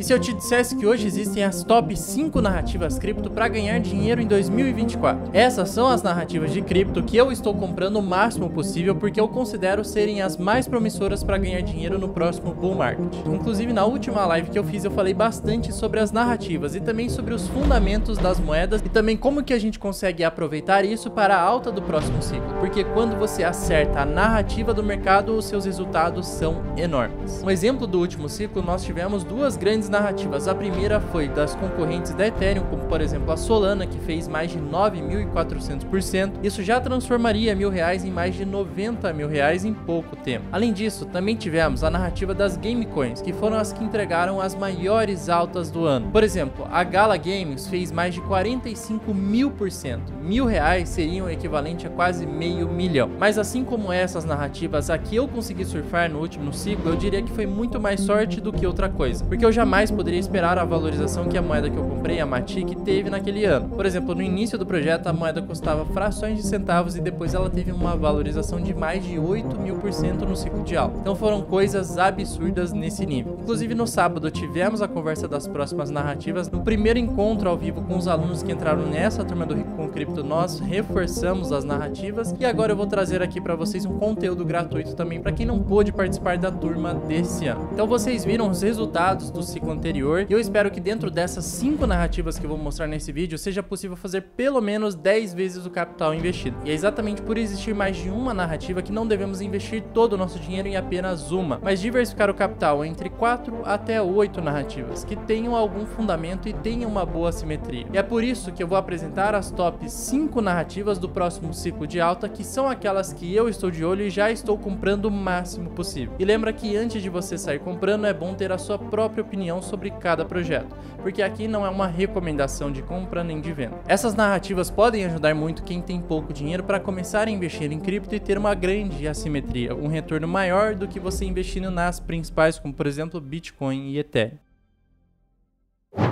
E se eu te dissesse que hoje existem as top 5 narrativas cripto para ganhar dinheiro em 2024? Essas são as narrativas de cripto que eu estou comprando o máximo possível porque eu considero serem as mais promissoras para ganhar dinheiro no próximo bull market. Inclusive na última live que eu fiz eu falei bastante sobre as narrativas e também sobre os fundamentos das moedas e também como que a gente consegue aproveitar isso para a alta do próximo ciclo, porque quando você acerta a narrativa do mercado, os seus resultados são enormes. Um exemplo do último ciclo, nós tivemos duas grandes narrativas. A primeira foi das concorrentes da Ethereum, como por exemplo a Solana, que fez mais de 9.400%. Isso já transformaria R$1.000 em mais de R$90.000 em pouco tempo. Além disso, também tivemos a narrativa das Gamecoins, que foram as que entregaram as maiores altas do ano. Por exemplo, a Gala Games fez mais de 45.000%. R$1.000 seriam o equivalente a quase R$500 mil. Mas assim como essas narrativas, a que eu consegui surfar no último ciclo, eu diria que foi muito mais sorte do que outra coisa, porque eu jamais poderia esperar a valorização que a moeda que eu comprei, a Matic, teve naquele ano. Por exemplo, no início do projeto a moeda custava frações de centavos e depois ela teve uma valorização de mais de 8.000% no ciclo de alta. Então foram coisas absurdas nesse nível. Inclusive no sábado tivemos a conversa das próximas narrativas. No primeiro encontro ao vivo com os alunos que entraram nessa turma do Rico com Cripto, nós reforçamos as narrativas e agora eu vou trazer aqui para vocês um conteúdo gratuito também para quem não pôde participar da turma desse ano. Então vocês viram os resultados do ciclo anterior e eu espero que dentro dessas 5 narrativas que eu vou mostrar nesse vídeo seja possível fazer pelo menos 10 vezes o capital investido. E é exatamente por existir mais de uma narrativa que não devemos investir todo o nosso dinheiro em apenas uma, mas diversificar o capital entre 4 até 8 narrativas que tenham algum fundamento e tenham uma boa simetria. E é por isso que eu vou apresentar as top 5 narrativas do próximo ciclo de alta, que são aquelas que eu estou de olho e já estou comprando o máximo possível. E lembra que antes de você sair comprando é bom ter a sua própria opinião sobre cada projeto, porque aqui não é uma recomendação de compra nem de venda. Essas narrativas podem ajudar muito quem tem pouco dinheiro para começar a investir em cripto e ter uma grande assimetria, um retorno maior do que você investindo nas principais, como por exemplo Bitcoin e Ethereum.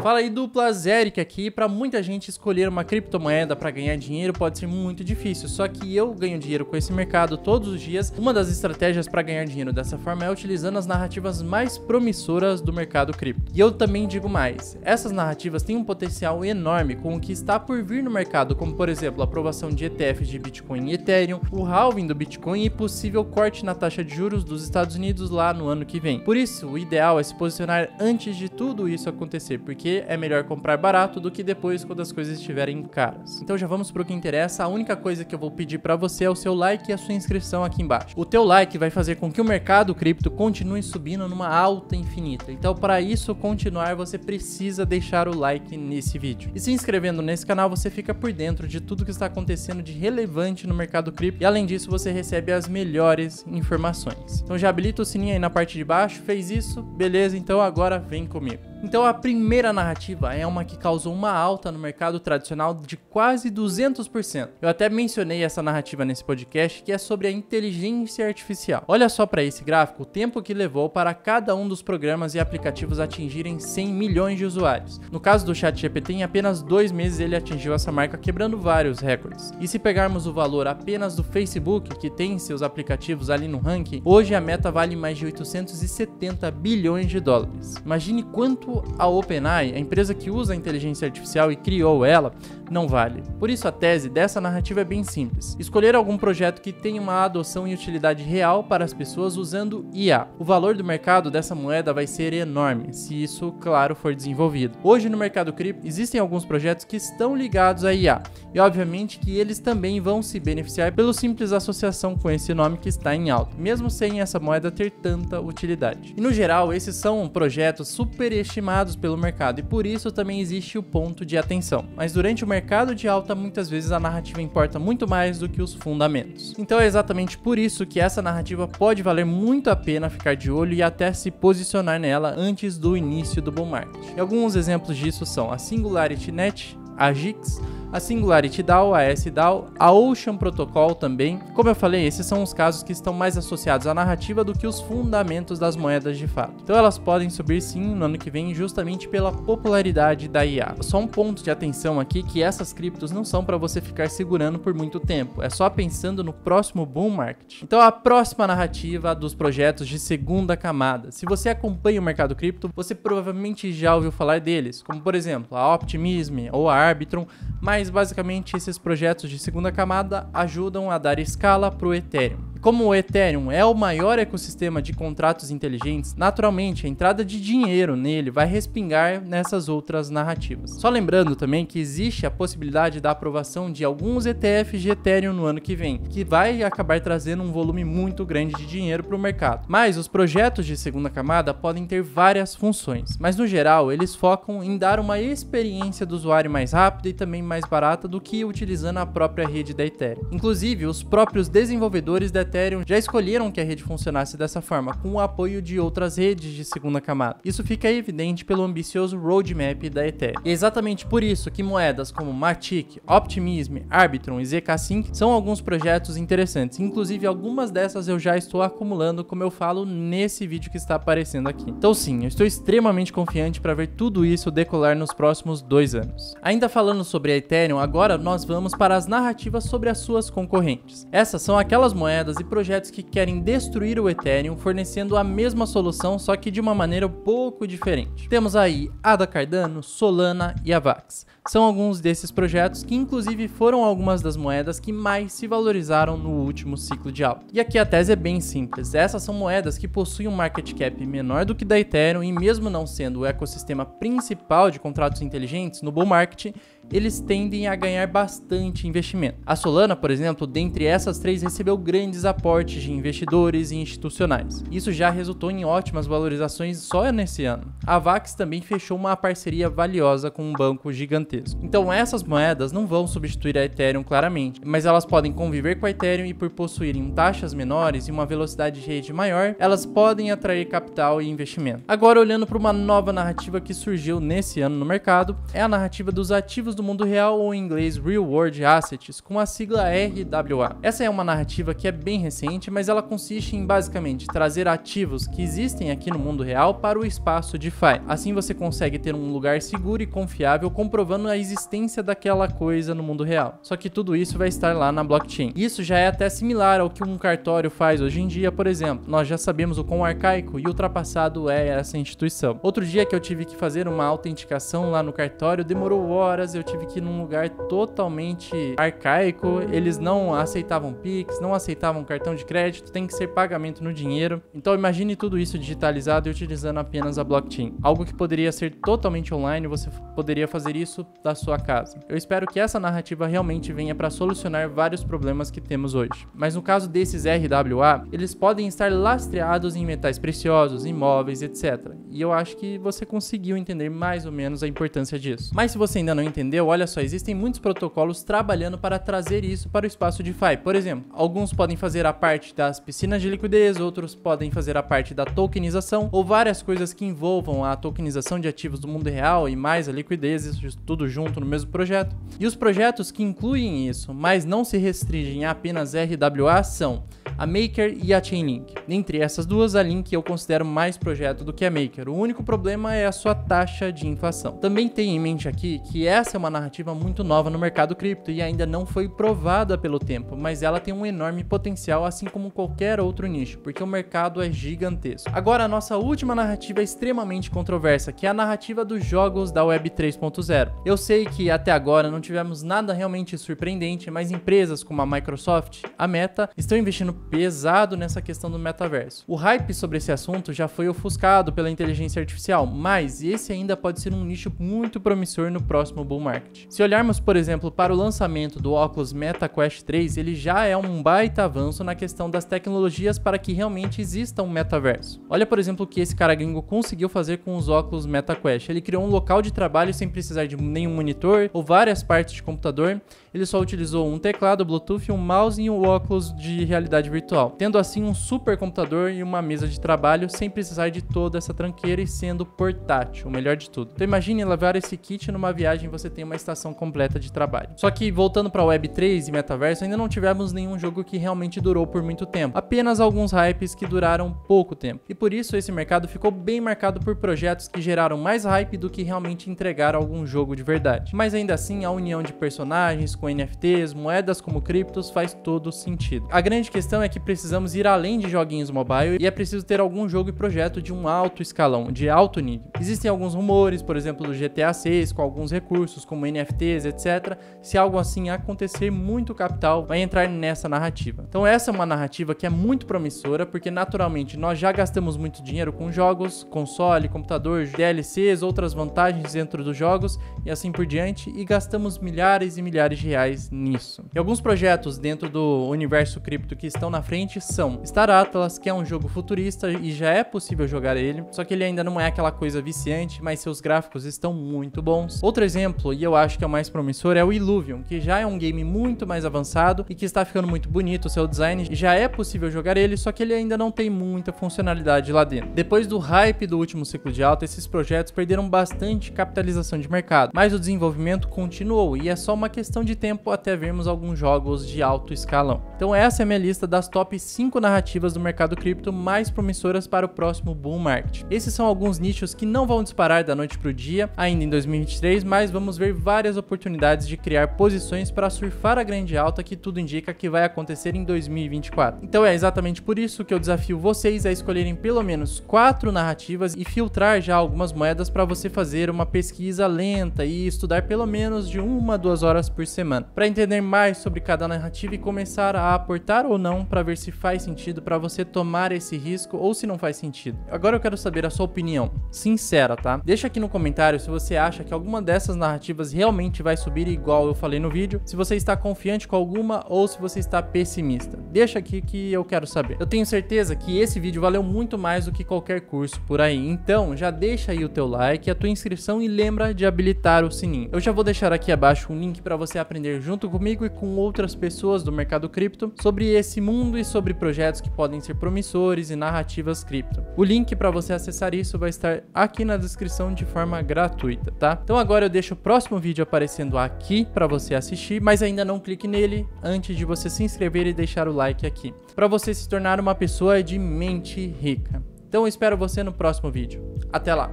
Fala aí, dupla Zeric aqui. Para muita gente, escolher uma criptomoeda para ganhar dinheiro pode ser muito difícil, só que eu ganho dinheiro com esse mercado todos os dias. Uma das estratégias para ganhar dinheiro dessa forma é utilizando as narrativas mais promissoras do mercado cripto. E eu também digo mais, essas narrativas têm um potencial enorme com o que está por vir no mercado, como por exemplo a aprovação de ETFs de Bitcoin e Ethereum, o halving do Bitcoin e possível corte na taxa de juros dos Estados Unidos lá no ano que vem. Por isso, o ideal é se posicionar antes de tudo isso acontecer, porque é melhor comprar barato do que depois quando as coisas estiverem caras. Então já vamos para o que interessa. A única coisa que eu vou pedir para você é o seu like e a sua inscrição aqui embaixo. O teu like vai fazer com que o mercado cripto continue subindo numa alta infinita. Então para isso continuar, você precisa deixar o like nesse vídeo. E se inscrevendo nesse canal, você fica por dentro de tudo que está acontecendo de relevante no mercado cripto. E além disso, você recebe as melhores informações. Então já habilita o sininho aí na parte de baixo. Fez isso? Beleza, então agora vem comigo. Então a primeira narrativa é uma que causou uma alta no mercado tradicional de quase 200%. Eu até mencionei essa narrativa nesse podcast, que é sobre a inteligência artificial. Olha só para esse gráfico o tempo que levou para cada um dos programas e aplicativos atingirem 100 milhões de usuários. No caso do ChatGPT, em apenas 2 meses ele atingiu essa marca, quebrando vários recordes. E se pegarmos o valor apenas do Facebook, que tem seus aplicativos ali no ranking, hoje a meta vale mais de 870 bilhões de dólares. Imagine quanto a OpenAI, a empresa que usa a inteligência artificial e criou ela, não vale. Por isso a tese dessa narrativa é bem simples: escolher algum projeto que tenha uma adoção e utilidade real para as pessoas usando IA. O valor do mercado dessa moeda vai ser enorme, se isso, claro, for desenvolvido. Hoje no mercado cripto existem alguns projetos que estão ligados à IA, e obviamente que eles também vão se beneficiar pelo simples associação com esse nome que está em alta, mesmo sem essa moeda ter tanta utilidade. E no geral, esses são projetos superestimados pelo mercado, e por isso também existe o ponto de atenção. Mas durante o mercado de alta, muitas vezes a narrativa importa muito mais do que os fundamentos. Então é exatamente por isso que essa narrativa pode valer muito a pena ficar de olho e até se posicionar nela antes do início do bull market. E alguns exemplos disso são a SingularityNet, a GIX, a Singularity DAO, a SDAO, a Ocean Protocol também. Como eu falei, esses são os casos que estão mais associados à narrativa do que os fundamentos das moedas de fato. Então elas podem subir sim no ano que vem justamente pela popularidade da IA. Só um ponto de atenção aqui que essas criptos não são para você ficar segurando por muito tempo, é só pensando no próximo bull market. Então a próxima narrativa dos projetos de segunda camada. Se você acompanha o mercado cripto, você provavelmente já ouviu falar deles, como por exemplo a Optimism ou a Arbitrum, mas basicamente esses projetos de segunda camada ajudam a dar escala para o Ethereum. Como o Ethereum é o maior ecossistema de contratos inteligentes, naturalmente a entrada de dinheiro nele vai respingar nessas outras narrativas. Só lembrando também que existe a possibilidade da aprovação de alguns ETFs de Ethereum no ano que vem, que vai acabar trazendo um volume muito grande de dinheiro para o mercado. Mas os projetos de segunda camada podem ter várias funções, mas no geral eles focam em dar uma experiência do usuário mais rápida e também mais barata do que utilizando a própria rede da Ethereum. Inclusive, os próprios desenvolvedores da Ethereum já escolheram que a rede funcionasse dessa forma, com o apoio de outras redes de segunda camada. Isso fica evidente pelo ambicioso roadmap da Ethereum. E é exatamente por isso que moedas como Matic, Optimism, Arbitrum e zk-Sync são alguns projetos interessantes. Inclusive, algumas dessas eu já estou acumulando, como eu falo nesse vídeo que está aparecendo aqui. Então sim, eu estou extremamente confiante para ver tudo isso decolar nos próximos 2 anos. Ainda falando sobre a Ethereum, agora nós vamos para as narrativas sobre as suas concorrentes. Essas são aquelas moedas e projetos que querem destruir o Ethereum, fornecendo a mesma solução, só que de uma maneira um pouco diferente. Temos aí ADA Cardano, Solana e Avax. São alguns desses projetos que inclusive foram algumas das moedas que mais se valorizaram no último ciclo de alta. E aqui a tese é bem simples, essas são moedas que possuem um market cap menor do que da Ethereum e mesmo não sendo o ecossistema principal de contratos inteligentes no bull market, eles tendem a ganhar bastante investimento. A Solana, por exemplo, dentre essas 3 recebeu grandes aportes de investidores e institucionais. Isso já resultou em ótimas valorizações só nesse ano. A Avax também fechou uma parceria valiosa com um banco gigantesco. Então essas moedas não vão substituir a Ethereum claramente, mas elas podem conviver com a Ethereum e por possuírem taxas menores e uma velocidade de rede maior, elas podem atrair capital e investimento. Agora olhando para uma nova narrativa que surgiu nesse ano no mercado, é a narrativa dos ativos do mundo real, ou em inglês Real World Assets, com a sigla RWA. Essa é uma narrativa que é bem recente, mas ela consiste em basicamente trazer ativos que existem aqui no mundo real para o espaço DeFi. Assim você consegue ter um lugar seguro e confiável comprovando a existência daquela coisa no mundo real. Só que tudo isso vai estar lá na blockchain. Isso já é até similar ao que um cartório faz hoje em dia, por exemplo. Nós já sabemos o quão arcaico e ultrapassado é essa instituição. Outro dia que eu tive que fazer uma autenticação lá no cartório, demorou horas, eu tive que ir num lugar totalmente arcaico, eles não aceitavam Pix, não aceitavam cartão de crédito, tem que ser pagamento no dinheiro. Então imagine tudo isso digitalizado e utilizando apenas a blockchain. Algo que poderia ser totalmente online, você poderia fazer isso da sua casa. Eu espero que essa narrativa realmente venha para solucionar vários problemas que temos hoje. Mas no caso desses RWA, eles podem estar lastreados em metais preciosos, imóveis, etc. E eu acho que você conseguiu entender mais ou menos a importância disso. Mas se você ainda não entendeu, olha só, existem muitos protocolos trabalhando para trazer isso para o espaço DeFi. Por exemplo, alguns podem fazer a parte das piscinas de liquidez, outros podem fazer a parte da tokenização, ou várias coisas que envolvam a tokenização de ativos do mundo real e mais a liquidez, isso tudo junto no mesmo projeto. E os projetos que incluem isso, mas não se restringem a apenas RWA são a Maker e a Chainlink. Dentre essas duas, a Link eu considero mais projeto do que a Maker. O único problema é a sua taxa de inflação. Também tenha em mente aqui que essa é uma narrativa muito nova no mercado cripto e ainda não foi provada pelo tempo, mas ela tem um enorme potencial, assim como qualquer outro nicho, porque o mercado é gigantesco. Agora, a nossa última narrativa é extremamente controversa, que é a narrativa dos jogos da Web 3.0. Eu sei que até agora não tivemos nada realmente surpreendente, mas empresas como a Microsoft, a Meta, estão investindo pesado nessa questão do metaverso. O hype sobre esse assunto já foi ofuscado pela inteligência artificial, mas esse ainda pode ser um nicho muito promissor no próximo bull market. Se olharmos, por exemplo, para o lançamento do óculos Meta Quest 3, ele já é um baita avanço na questão das tecnologias para que realmente exista um metaverso. Olha, por exemplo, o que esse cara gringo conseguiu fazer com os óculos Meta Quest. Ele criou um local de trabalho sem precisar de nenhum monitor ou várias partes de computador. Ele só utilizou um teclado, Bluetooth, um mouse e um óculos de realidade virtual. virtual, tendo assim um super computador e uma mesa de trabalho sem precisar de toda essa tranqueira e sendo portátil, o melhor de tudo. Então imagine levar esse kit numa viagem e você tem uma estação completa de trabalho. Só que voltando para Web3 e metaverso, ainda não tivemos nenhum jogo que realmente durou por muito tempo, apenas alguns hypes que duraram pouco tempo. E por isso esse mercado ficou bem marcado por projetos que geraram mais hype do que realmente entregaram algum jogo de verdade. Mas ainda assim, a união de personagens com NFTs, moedas como criptos faz todo sentido. A grande questão é que precisamos ir além de joguinhos mobile e é preciso ter algum jogo e projeto de um alto escalão, de alto nível. Existem alguns rumores, por exemplo, do GTA 6 com alguns recursos como NFTs, etc. Se algo assim acontecer, muito capital vai entrar nessa narrativa. Então essa é uma narrativa que é muito promissora, porque naturalmente nós já gastamos muito dinheiro com jogos, console, computador, DLCs, outras vantagens dentro dos jogos e assim por diante, e gastamos milhares e milhares de reais nisso. E alguns projetos dentro do universo cripto que estão na frente são Star Atlas, que é um jogo futurista e já é possível jogar ele, só que ele ainda não é aquela coisa viciante, mas seus gráficos estão muito bons. Outro exemplo, e eu acho que é o mais promissor, é o Illuvium, que já é um game muito mais avançado e que está ficando muito bonito o seu design, já é possível jogar ele, só que ele ainda não tem muita funcionalidade lá dentro. Depois do hype do último ciclo de alta, esses projetos perderam bastante capitalização de mercado, mas o desenvolvimento continuou e é só uma questão de tempo até vermos alguns jogos de alto escalão. Então essa é a minha lista das top 5 narrativas do mercado cripto mais promissoras para o próximo bull market. Esses são alguns nichos que não vão disparar da noite para o dia ainda em 2023, mas vamos ver várias oportunidades de criar posições para surfar a grande alta que tudo indica que vai acontecer em 2024. Então é exatamente por isso que eu desafio vocês a escolherem pelo menos 4 narrativas e filtrar já algumas moedas para você fazer uma pesquisa lenta e estudar pelo menos de 1 a 2 horas por semana, para entender mais sobre cada narrativa e começar a aportar ou não para ver se faz sentido para você tomar esse risco ou se não faz sentido. Agora eu quero saber a sua opinião, sincera, tá? Deixa aqui no comentário se você acha que alguma dessas narrativas realmente vai subir igual eu falei no vídeo, se você está confiante com alguma ou se você está pessimista. Deixa aqui que eu quero saber. Eu tenho certeza que esse vídeo valeu muito mais do que qualquer curso por aí, então já deixa aí o teu like, a tua inscrição e lembra de habilitar o sininho. Eu já vou deixar aqui abaixo um link para você aprender junto comigo e com outras pessoas do mercado cripto sobre esse mundo e sobre projetos que podem ser promissores e narrativas cripto. O link para você acessar isso vai estar aqui na descrição de forma gratuita, tá? Então agora eu deixo o próximo vídeo aparecendo aqui para você assistir, mas ainda não clique nele antes de você se inscrever e deixar o like aqui, para você se tornar uma pessoa de mente rica. Então eu espero você no próximo vídeo. Até lá!